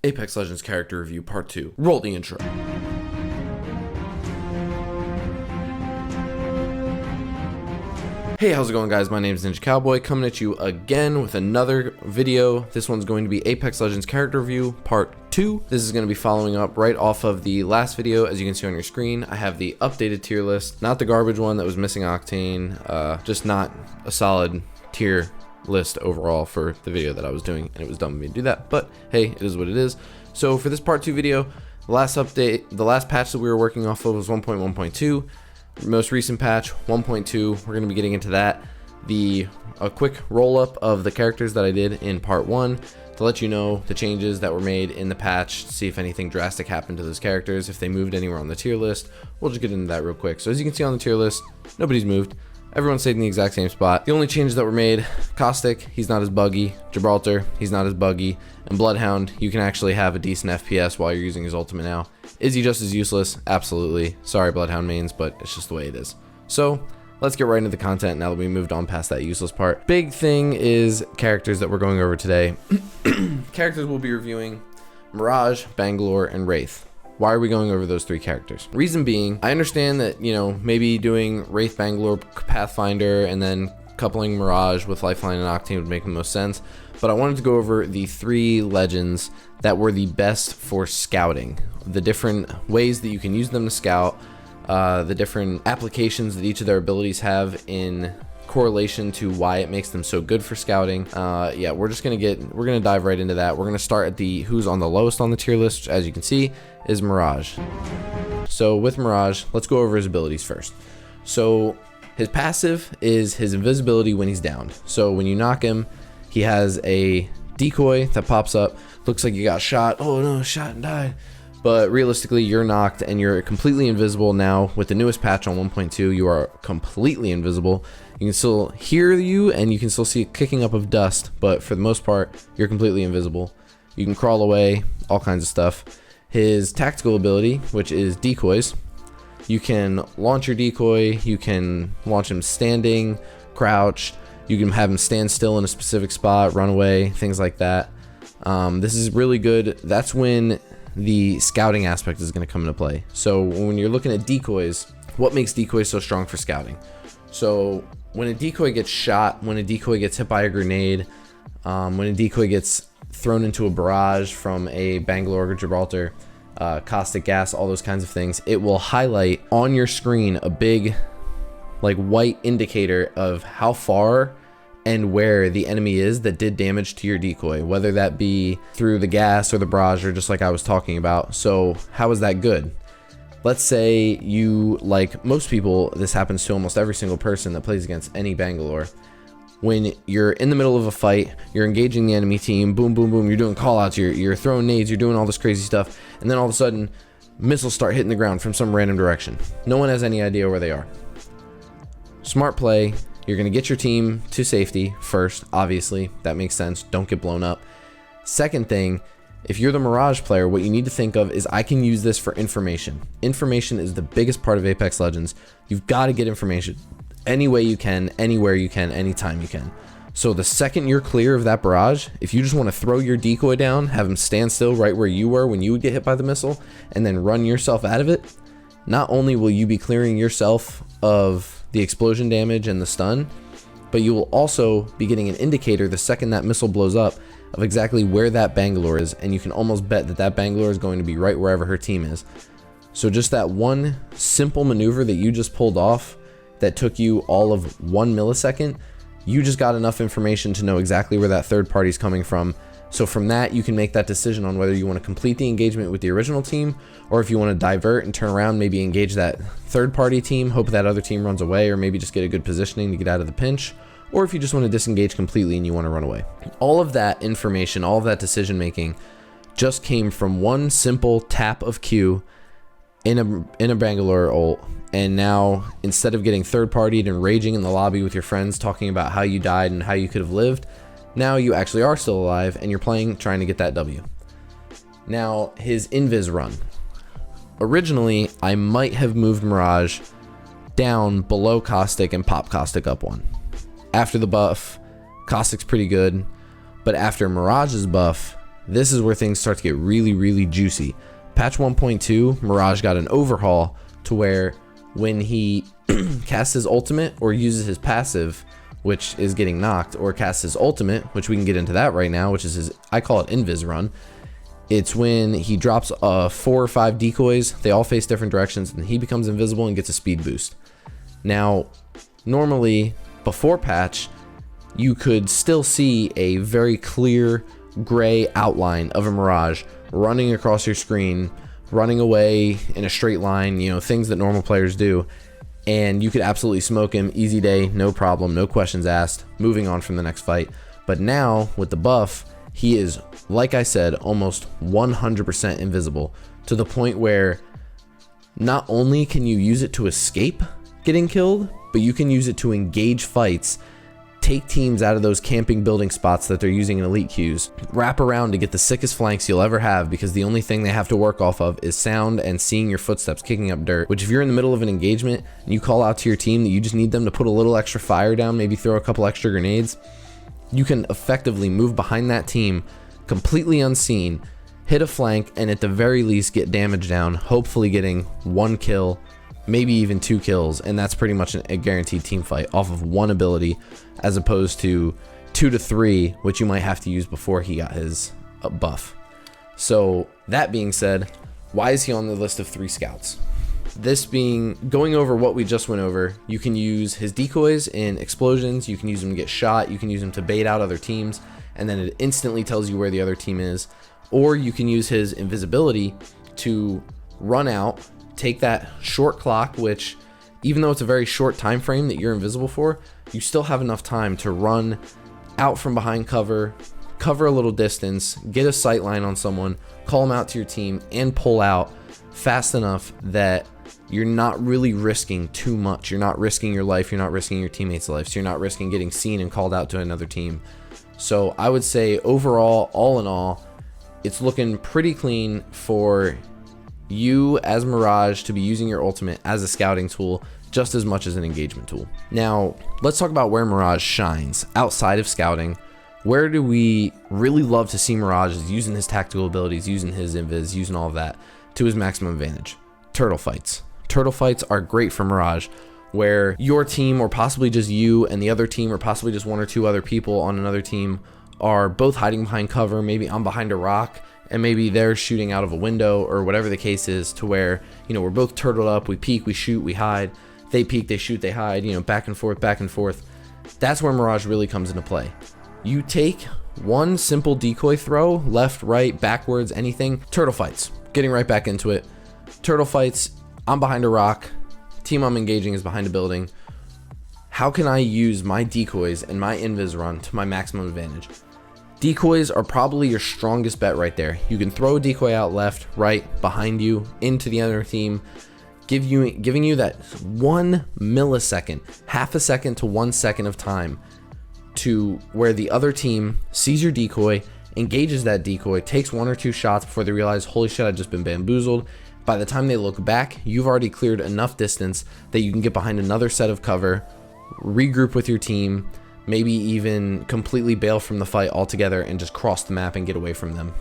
Apex Legends Character Review Part 2. Roll the intro. Hey, how's it going, guys? My name is Ninja Cowboy, coming at you again with another video. This one's going to be Apex Legends Character Review Part 2. This is going to be following up right off of the last video. As you can see on your screen, I have the updated tier list, not the garbage one that was missing Octane, just not a solid tier list overall for the video that I was doing, and it was dumb of me to do that, but hey, it is what it is. So for this part 2 video, the last update, the last patch that we were working off of was 1.1.2. most recent patch 1.2. we're going to be getting into that, a quick roll up of the characters that I did in part 1 to let you know the changes that were made in the patch, see if anything drastic happened to those characters, if they moved anywhere on the tier list. We'll just get into that real quick. So as you can see on the tier list, nobody's moved. Everyone stayed in the exact same spot. The only changes that were made: Caustic, he's not as buggy; Gibraltar, he's not as buggy; and Bloodhound, you can actually have a decent FPS while you're using his ultimate now. Is he just as useless? Absolutely. Sorry, Bloodhound mains, but it's just the way it is. So let's get right into the content now that we moved on past that useless part. Big thing is characters that we're going over today. Characters we'll be reviewing: Mirage, Bangalore, and Wraith. Why are we going over those 3 characters? Reason being, I understand that, maybe doing Wraith, Bangalore, Pathfinder, and then coupling Mirage with Lifeline and Octane would make the most sense, but I wanted to go over the 3 legends that were the best for scouting, the different ways that you can use them to scout, the different applications that each of their abilities have in correlation to why it makes them so good for scouting. Yeah, we're gonna dive right into that. We're gonna start at the who's on the lowest on the tier list, which, as you can see, is Mirage. So with Mirage, let's go over his abilities first. So his passive is his invisibility when he's downed. So when you knock him, he has a decoy that pops up. Looks like you got shot. Oh no, shot and died. But realistically, you're knocked and you're completely invisible now. With the newest patch on 1.2, you are completely invisible. You can still hear you and you can still see a kicking up of dust, but for the most part, you're completely invisible. You can crawl away, all kinds of stuff. His tactical ability, which is decoys, you can launch your decoy, you can launch him standing, crouched, you can have him stand still in a specific spot, run away, things like that. This is really good. That's when the scouting aspect is going to come into play. So when you're looking at decoys, what makes decoys so strong for scouting? So when a decoy gets shot, when a decoy gets hit by a grenade, when a decoy gets thrown into a barrage from a Bangalore or Gibraltar, caustic gas, all those kinds of things, it will highlight on your screen a big white indicator of how far and where the enemy is that did damage to your decoy, whether that be through the gas or the barrage or just like I was talking about. So how is that good? Let's say you, like most people, this happens to almost every single person that plays against any Bangalore. When you're in the middle of a fight, you're engaging the enemy team, boom, boom, boom, you're doing callouts, you're throwing nades, you're doing all this crazy stuff, and then all of a sudden, missiles start hitting the ground from some random direction. No one has any idea where they are. Smart play. You're going to get your team to safety first, obviously. That makes sense. Don't get blown up. Second thing, if you're the Mirage player, what you need to think of is, I can use this for information. Information is the biggest part of Apex Legends. You've got to get information any way you can, anywhere you can, anytime you can. So the second you're clear of that barrage, if you just want to throw your decoy down, have him stand still right where you were when you would get hit by the missile, and then run yourself out of it, not only will you be clearing yourself of the explosion damage and the stun, but you will also be getting an indicator the second that missile blows up of exactly where that Bangalore is, and you can almost bet that that Bangalore is going to be right wherever her team is. So just that one simple maneuver that you just pulled off that took you all of 1 millisecond, you just got enough information to know exactly where that third party is coming from. So from that, you can make that decision on whether you want to complete the engagement with the original team, or if you want to divert and turn around, maybe engage that third party team, hope that other team runs away, or maybe just get a good positioning to get out of the pinch, or if you just want to disengage completely and you want to run away. All of that information, all of that decision making just came from one simple tap of Q in a Bangalore ult. And now, instead of getting third partied and raging in the lobby with your friends talking about how you died and how you could have lived, now you actually are still alive and you're playing, trying to get that W. Now, his invis run. Originally, I might have moved Mirage down below Caustic and pop Caustic up 1. After the buff, Caustic's pretty good, but after Mirage's buff, this is where things start to get really, really juicy. Patch 1.2, Mirage got an overhaul to where when he casts his ultimate or uses his passive, which is getting knocked, or casts his ultimate, which we can get into that right now, which is his, I call it invis run. It's when he drops 4 or 5 decoys, they all face different directions, and he becomes invisible and gets a speed boost. Now, normally, before patch, you could still see a very clear gray outline of a Mirage running across your screen, running away in a straight line, you know, things that normal players do. And you could absolutely smoke him, easy day, no problem, no questions asked, moving on from the next fight. But now, with the buff, he is, like I said, almost 100% invisible, to the point where not only can you use it to escape getting killed, but you can use it to engage fights, take teams out of those camping building spots that they're using in elite queues, wrap around to get the sickest flanks you'll ever have, because the only thing they have to work off of is sound and seeing your footsteps kicking up dirt, which if you're in the middle of an engagement and you call out to your team that you just need them to put a little extra fire down, maybe throw a couple extra grenades, you can effectively move behind that team completely unseen, hit a flank, and at the very least get damage down, hopefully getting 1 kill, maybe even 2 kills, and that's pretty much a guaranteed team fight off of 1 ability, as opposed to 2 to 3, which you might have to use before he got his buff. So that being said, why is he on the list of 3 scouts? This being, going over what we just went over, you can use his decoys in explosions, you can use them to get shot, you can use them to bait out other teams, and then it instantly tells you where the other team is, or you can use his invisibility to run out, take that short clock, which even though it's a very short time frame that you're invisible for, you still have enough time to run out from behind cover a little distance, get a sight line on someone, call them out to your team, and pull out fast enough that you're not really risking too much. You're not risking your life, you're not risking your teammates' life, so you're not risking getting seen and called out to another team. So I would say overall, all in all, it's looking pretty clean for you as Mirage to be using your ultimate as a scouting tool just as much as an engagement tool. Now, let's talk about where Mirage shines outside of scouting. Where do we really love to see Mirage is using his tactical abilities, using his invis, using all of that to his maximum advantage? Turtle fights. Turtle fights are great for Mirage, where your team, or possibly just you and the other team, or possibly just 1 or 2 other people on another team, are both hiding behind cover. Maybe I'm behind a rock and maybe they're shooting out of a window, or whatever the case is, to where, you know, we're both turtled up, we peek, we shoot, we hide, they peek, they shoot, they hide, you know, back and forth, back and forth. That's where Mirage really comes into play. You take 1 simple decoy throw, left, right, backwards, anything, turtle fights, getting right back into it. Turtle fights, I'm behind a rock, team I'm engaging is behind a building. How can I use my decoys and my invis run to my maximum advantage? Decoys are probably your strongest bet right there. You can throw a decoy out left, right, behind you, into the other team, giving you that 1 millisecond, half a second to 1 second of time to where the other team sees your decoy, engages that decoy, takes 1 or 2 shots before they realize, holy shit, I've just been bamboozled. By the time they look back, you've already cleared enough distance that you can get behind another set of cover, regroup with your team, maybe even completely bail from the fight altogether and just cross the map and get away from them.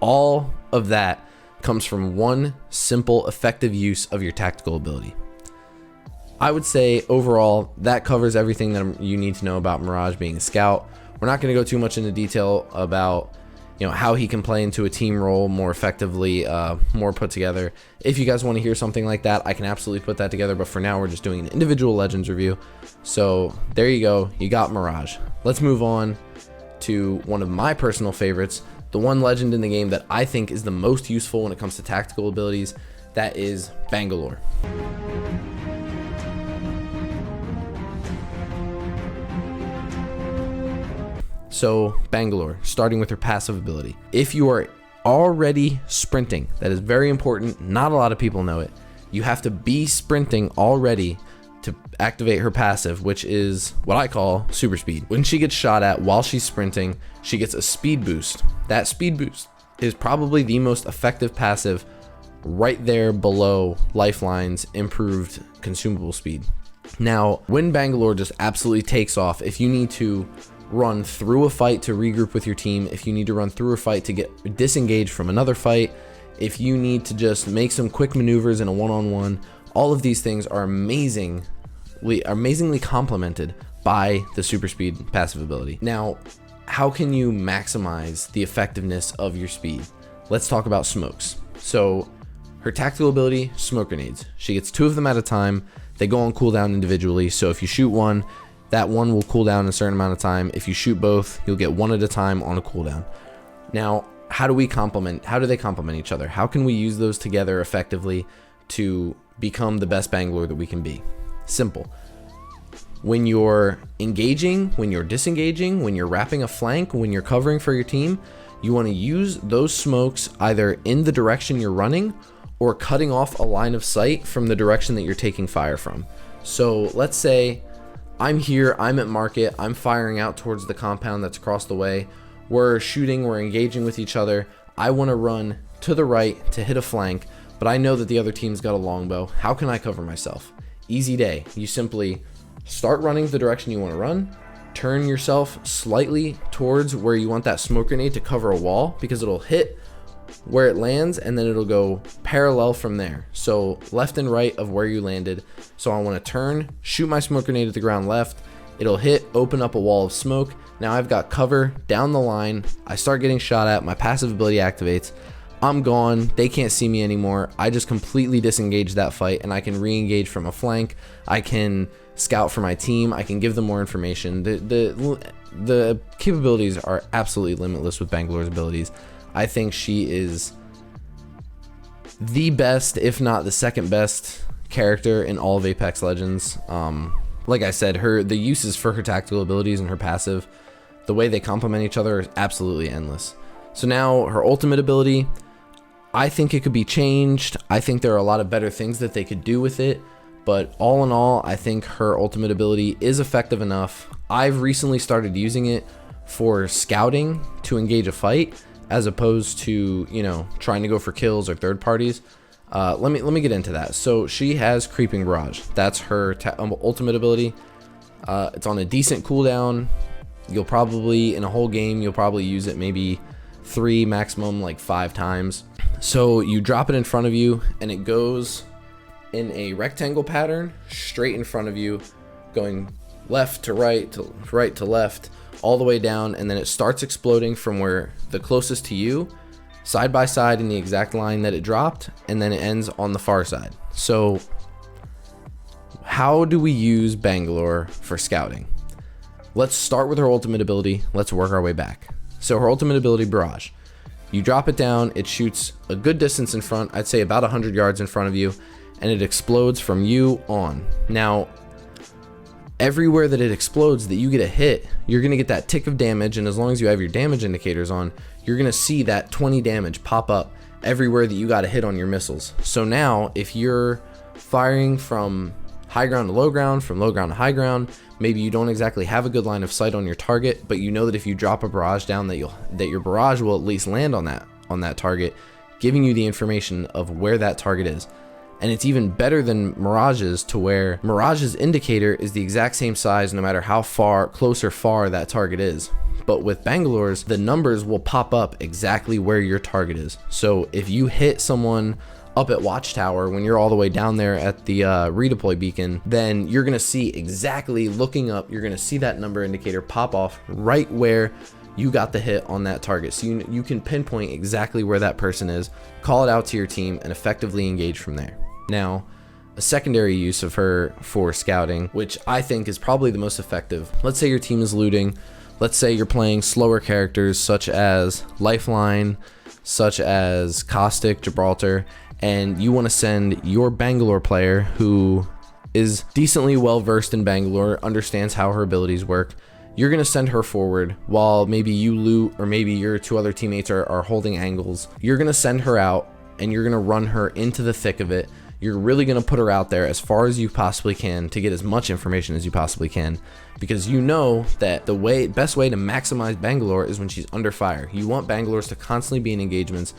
All of that comes from 1 simple, effective use of your tactical ability. I would say overall that covers everything that you need to know about Mirage being a scout. We're not going to go too much into detail about, you know, how he can play into a team role more effectively, more put together. If you guys want to hear something like that, I can absolutely put that together, but for now we're just doing an individual Legends review. So there you go, you got Mirage. Let's move on to one of my personal favorites, the one Legend in the game that I think is the most useful when it comes to tactical abilities. That is Bangalore. So Bangalore, starting with her passive ability. If you are already sprinting, that is very important, not a lot of people know it. You have to be sprinting already to activate her passive, which is what I call super speed. When she gets shot at while she's sprinting, she gets a speed boost. That speed boost is probably the most effective passive, right there below Lifeline's improved consumable speed. Now, when Bangalore just absolutely takes off, if you need to run through a fight to regroup with your team, if you need to run through a fight to get disengaged from another fight, if you need to just make some quick maneuvers in a one-on-one, all of these things are amazingly complemented by the super speed passive ability. Now, how can you maximize the effectiveness of your speed? Let's talk about smokes. So her tactical ability, smoke grenades. She gets 2 of them at a time. They go on cooldown individually. So if you shoot one, that one will cool down a certain amount of time. If you shoot both, you'll get 1 at a time on a cooldown. Now, how do they complement each other? How can we use those together effectively to become the best Bangalore that we can be? Simple. When you're engaging, when you're disengaging, when you're wrapping a flank, when you're covering for your team, you want to use those smokes either in the direction you're running or cutting off a line of sight from the direction that you're taking fire from. So let's say I'm here, I'm at market, I'm firing out towards the compound that's across the way. We're shooting, we're engaging with each other. I want to run to the right to hit a flank, but I know that the other team's got a longbow. How can I cover myself? Easy day. You simply start running the direction you want to run, turn yourself slightly towards where you want that smoke grenade to cover a wall, because it'll hit where it lands and then it'll go parallel from there. So left and right of where you landed. So I want to turn, shoot my smoke grenade at the ground left. It'll hit, open up a wall of smoke. Now I've got cover down the line. I start getting shot at. My passive ability activates. I'm gone. They can't see me anymore. I just completely disengage that fight and I can re-engage from a flank. I can scout for my team. I can give them more information. The capabilities are absolutely limitless with Bangalore's abilities. I think she is the best, if not the second best character in all of Apex Legends. Like I said, the uses for her tactical abilities and her passive, the way they complement each other is absolutely endless. So now her ultimate ability, I think it could be changed. I think there are a lot of better things that they could do with it. But all in all, I think her ultimate ability is effective enough. I've recently started using it for scouting to engage a fight, as opposed to, you know, trying to go for kills or third parties. Let me get into that. So she has Creeping Barrage. That's her ultimate ability. It's on a decent cooldown. You'll probably, in a whole game, you'll probably use it maybe 3, maximum like 5 times. So you drop it in front of you and it goes in a rectangle pattern straight in front of you, going left to right to left, all the way down, and then it starts exploding from where the closest to you, side by side in the exact line that it dropped, and then it ends on the far side. So how do we use Bangalore for scouting? Let's start with her ultimate ability. Let's work our way back. So her ultimate ability, Barrage. You drop it down, it shoots a good distance in front, I'd say about 100 yards in front of you, and it explodes from you on. Now, everywhere that it explodes that you get a hit, you're going to get that tick of damage, and as long as you have your damage indicators on, you're going to see that 20 damage pop up everywhere that you got a hit on your missiles. So now, if you're firing from high ground to low ground, from low ground to high ground, maybe you don't exactly have a good line of sight on your target, but you know that if you drop a barrage down that your barrage will at least land on that target, giving you the information of where that target is. And it's even better than Mirage's, to where Mirage's indicator is the exact same size no matter how close or far that target is. But with Bangalore's, the numbers will pop up exactly where your target is. So if you hit someone up at Watchtower when you're all the way down there at the redeploy beacon, then you're gonna see exactly, looking up, you're gonna see that number indicator pop off right where you got the hit on that target. So you can pinpoint exactly where that person is, call it out to your team, and effectively engage from there. Now, a secondary use of her for scouting, which I think is probably the most effective. Let's say your team is looting. Let's say you're playing slower characters such as Lifeline, such as Caustic, Gibraltar, and you want to send your Bangalore player, who is decently well versed in Bangalore, understands how her abilities work. You're going to send her forward while maybe you loot, or maybe your 2 other teammates are holding angles. You're going to send her out and you're going to run her into the thick of it. You're really going to put her out there as far as you possibly can to get as much information as you possibly can, because you know that the best way to maximize Bangalore is when she's under fire. You want Bangalore's to constantly be in engagements,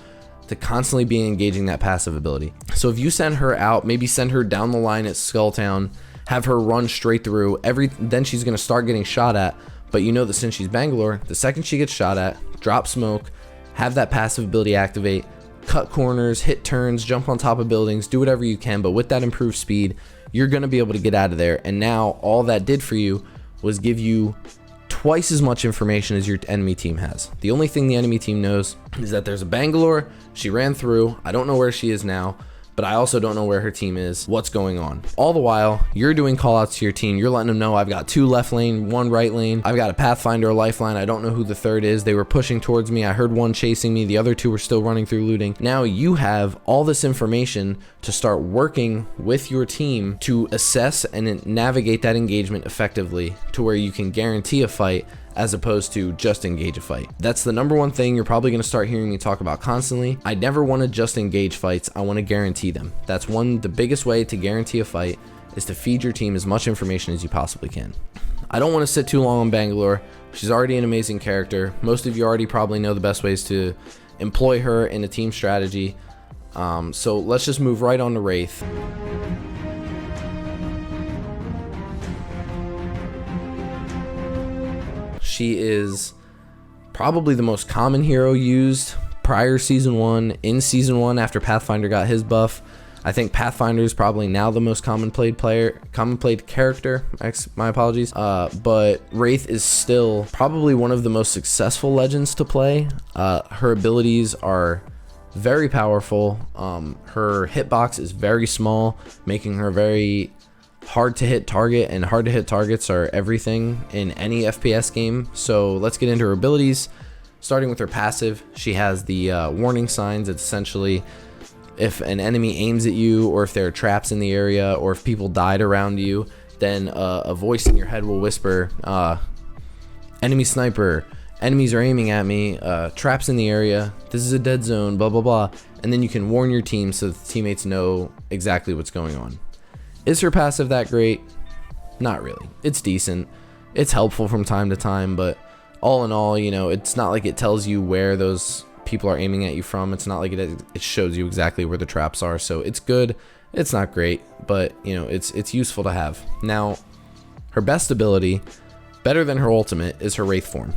to constantly be engaging that passive ability. So if you send her out, maybe send her down the line at Skulltown, have her run straight through, then she's going to start getting shot at, But you know that since she's Bangalore, the second she gets shot at, drop smoke, have that passive ability activate, cut corners, hit turns, jump on top of buildings, do whatever you can, but with that improved speed, you're going to be able to get out of there. And now all that did for you was give you twice as much information as your enemy team has. The only thing the enemy team knows is that there's a Bangalore, she ran through, I don't know where she is now, but I also don't know where her team is, what's going on. All the while, you're doing callouts to your team. You're letting them know, I've got 2 left lane, 1 right lane. I've got a Pathfinder, a lifeline. I don't know who the third is. They were pushing towards me. I heard 1 chasing me. The other 2 were still running through looting. Now you have all this information to start working with your team to assess and navigate that engagement effectively to where you can guarantee a fight as opposed to just engage a fight. That's the number one thing you're probably going to start hearing me talk about constantly. I never want to just engage fights. I want to guarantee them. That's the biggest way to guarantee a fight is to feed your team as much information as you possibly can. I don't want to sit too long on Bangalore. She's already an amazing character. Most of you already probably know the best ways to employ her in a team strategy. So let's just move right on to Wraith. She is probably the most common hero used prior season 1, in season 1 after Pathfinder got his buff. I think Pathfinder is probably now the most common played character. My apologies. But Wraith is still probably one of the most successful legends to play. Her abilities are very powerful. Her hitbox is very small, making her very hard to hit target, and hard to hit targets are everything in any FPS game. So let's get into her abilities. Starting with her passive, she has the warning signs. It's essentially if an enemy aims at you, or if there are traps in the area, or if people died around you, then a voice in your head will whisper, enemy sniper, enemies are aiming at me, traps in the area, this is a dead zone, blah blah blah. And then you can warn your team so the teammates know exactly what's going on. Is her passive that great? Not really. It's decent. It's helpful from time to time, but all in all, you know, it's not like it tells you where those people are aiming at you from. It's not like it shows you exactly where the traps are. So it's good. It's not great, but you know, it's useful to have. Now, her best ability, better than her ultimate, is her Wraith form.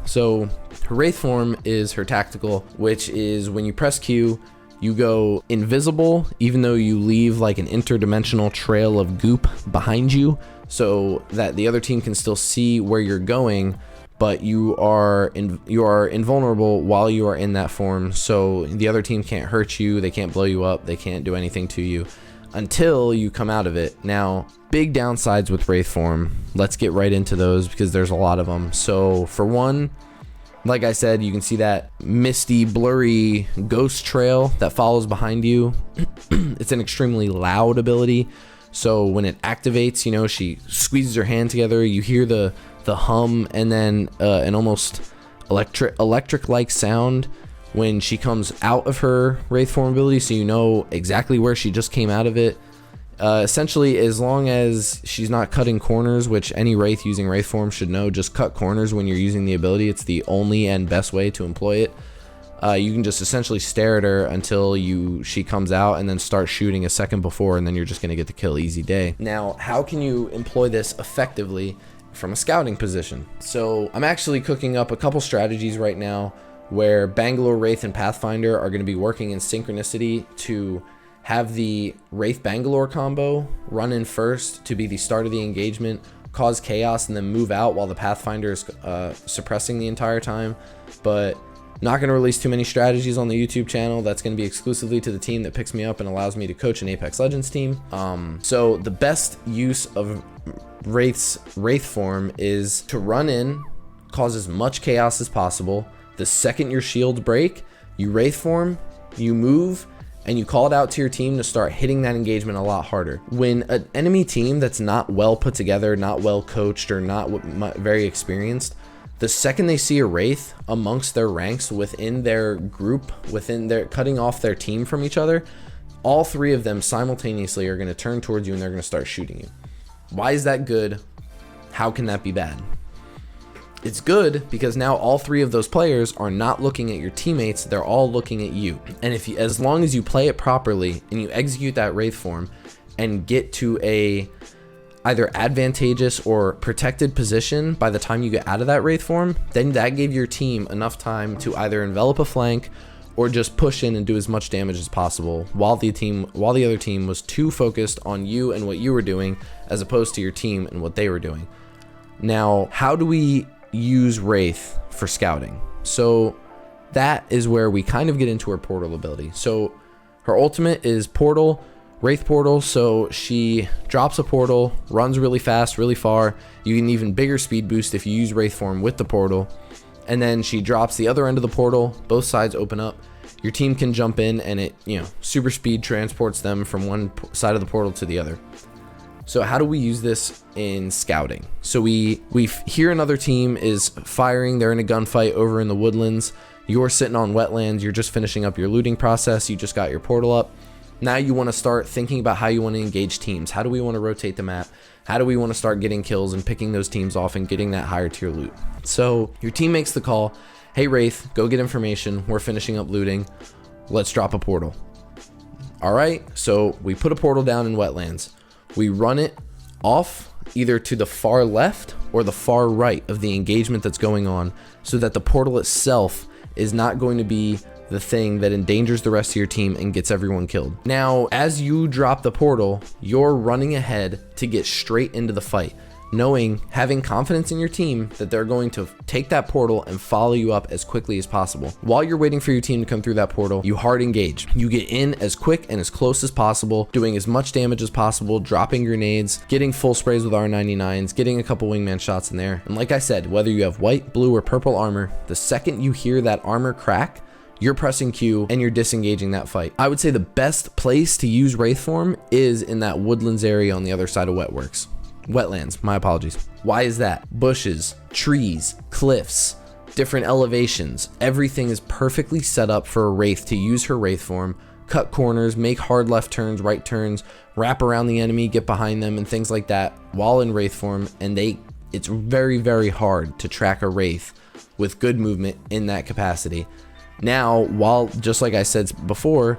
So her Wraith form is her tactical, which is when you press Q, you go invisible, even though you leave like an interdimensional trail of goop behind you, so that the other team can still see where you're going, but you are invulnerable while you are in that form, so the other team can't hurt you, they can't blow you up, they can't do anything to you until you come out of it. Now, big downsides with Wraith form. Let's get right into those because there's a lot of them. So for one, like I said, you can see that misty, blurry ghost trail that follows behind you. It's an extremely loud ability. So when it activates, you know, she squeezes her hand together, you hear the hum, and then an almost electric-like sound when she comes out of her Wraith form ability, so you know exactly where she just came out of it. Essentially, as long as she's not cutting corners, which any Wraith using Wraith form should know, just cut corners when you're using the ability. It's the only and best way to employ it. You can just essentially stare at her until she comes out, and then start shooting a second before, and then you're just going to get the kill. Easy day. Now, how can you employ this effectively from a scouting position? So I'm actually cooking up a couple strategies right now where Bangalore, Wraith, and Pathfinder are going to be working in synchronicity to have the Wraith Bangalore combo run in first to be the start of the engagement, cause chaos, and then move out while the Pathfinder is suppressing the entire time. But not going to release too many strategies on the YouTube channel. That's going to be exclusively to the team that picks me up and allows me to coach an Apex Legends team. So the best use of Wraith's Wraith form is to run in, cause as much chaos as possible. The second your shields break, you Wraith form, you move, and you call it out to your team to start hitting that engagement a lot harder. When an enemy team that's not well put together, not well coached, or not very experienced, the second they see a Wraith amongst their ranks within their group, cutting off their team from each other, all three of them simultaneously are going to turn towards you and they're going to start shooting you. Why is that good? How can that be bad? It's good because now all three of those players are not looking at your teammates, they're all looking at you. And as long as you play it properly and you execute that Wraith form and get to a either advantageous or protected position by the time you get out of that Wraith form, then that gave your team enough time to either envelop a flank or just push in and do as much damage as possible while the other team was too focused on you and what you were doing as opposed to your team and what they were doing. Now, how do we use Wraith for scouting? So that is where we kind of get into her portal ability. So her ultimate is portal, Wraith portal. So she drops a portal, runs really fast, really far. You get an even bigger speed boost if you use Wraith form with the portal. And then she drops the other end of the portal, both sides open up. Your team can jump in and it, super speed transports them from one side of the portal to the other. So how do we use this in scouting? So we hear another team is firing, they're in a gunfight over in the woodlands. You're sitting on wetlands, you're just finishing up your looting process, you just got your portal up. Now you want to start thinking about how you want to engage teams. How do we want to rotate the map? How do we want to start getting kills and picking those teams off and getting that higher tier loot? So your team makes the call, hey Wraith, go get information, we're finishing up looting, let's drop a portal. All right, so we put a portal down in wetlands. We run it off either to the far left or the far right of the engagement that's going on so that the portal itself is not going to be the thing that endangers the rest of your team and gets everyone killed. Now, as you drop the portal, you're running ahead to get straight into the fight, having confidence in your team that they're going to take that portal and follow you up as quickly as possible. While you're waiting for your team to come through that portal, you hard engage. You get in as quick and as close as possible, doing as much damage as possible, dropping grenades, getting full sprays with R99s, getting a couple wingman shots in there. And like I said, whether you have white, blue, or purple armor, the second you hear that armor crack, you're pressing Q and you're disengaging that fight. I would say the best place to use Wraith form is in that woodlands area on the other side of wetlands, my apologies. Why is that? Bushes, trees, cliffs, different elevations, everything is perfectly set up for a Wraith to use her Wraith form, cut corners, make hard left turns, right turns, wrap around the enemy, get behind them, and things like that while in Wraith form. And it's very, very hard to track a Wraith with good movement in that capacity. Now, just like I said before,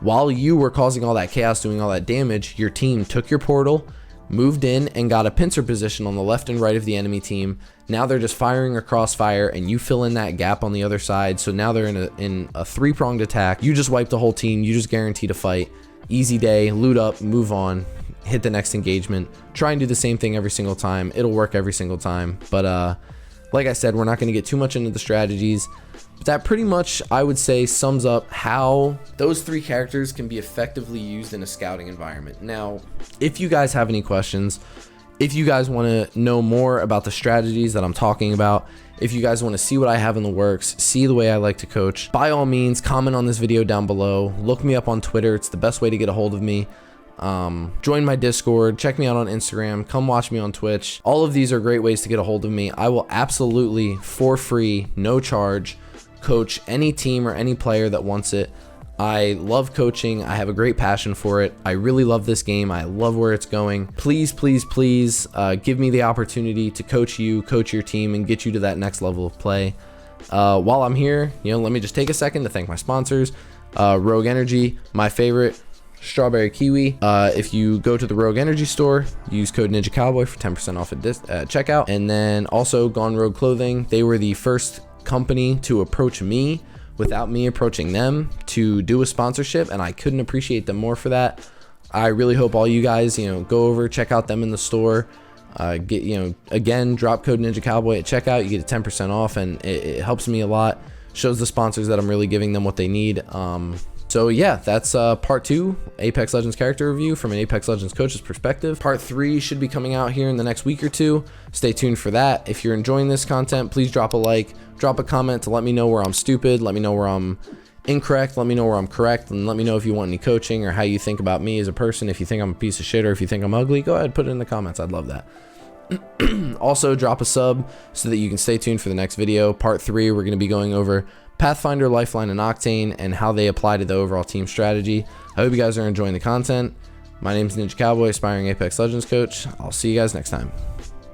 while you were causing all that chaos, doing all that damage, your team took your portal, moved in, and got a pincer position on the left and right of the enemy team. Now they're just firing a crossfire, and you fill in that gap on the other side. So now they're in a three-pronged attack. You just wipe the whole team. You just guaranteed a fight. Easy day, loot up, move on, hit the next engagement. Try and do the same thing every single time. It'll work every single time. But like I said, we're not going to get too much into the strategies. But that pretty much, I would say, sums up how those three characters can be effectively used in a scouting environment. Now, if you guys have any questions, if you guys want to know more about the strategies that I'm talking about, if you guys want to see what I have in the works, see the way I like to coach, by all means, comment on this video down below. Look me up on Twitter. It's the best way to get a hold of me. Join my Discord, check me out on Instagram, come watch me on Twitch. All of these are great ways to get a hold of me. I will absolutely, for free, no charge, coach any team or any player that wants it. I love coaching. I have a great passion for it. I really love this game. I love where it's going. Please, please, please give me the opportunity to coach you, coach your team, and get you to that next level of play. While I'm here, let me just take a second to thank my sponsors. Rogue Energy, my favorite, strawberry kiwi. If you go to the Rogue Energy store, use code Ninja Cowboy for 10% off at checkout. And then also Gone Rogue Clothing. They were the first company to approach me without me approaching them to do a sponsorship, and I couldn't appreciate them more for that. I really hope all you guys, go over, check out them in the store. Again, drop code Ninja Cowboy at checkout. You get a 10% off, and it helps me a lot. Shows the sponsors that I'm really giving them what they need. So yeah, that's part 2, Apex Legends character review from an Apex Legends coach's perspective. Part 3 should be coming out here in the next week or two. Stay tuned for that. If you're enjoying this content, please drop a like, drop a comment to let me know where I'm stupid, let me know where I'm incorrect, let me know where I'm correct, and let me know if you want any coaching or how you think about me as a person. If you think I'm a piece of shit or if you think I'm ugly, go ahead, put it in the comments. I'd love that. Also, drop a sub so that you can stay tuned for the next video. Part 3, we're going to be going over Pathfinder, Lifeline, and Octane and how they apply to the overall team strategy. I hope you guys are enjoying the content. My name is Ninja Cowboy, aspiring Apex Legends coach. I'll see you guys next time.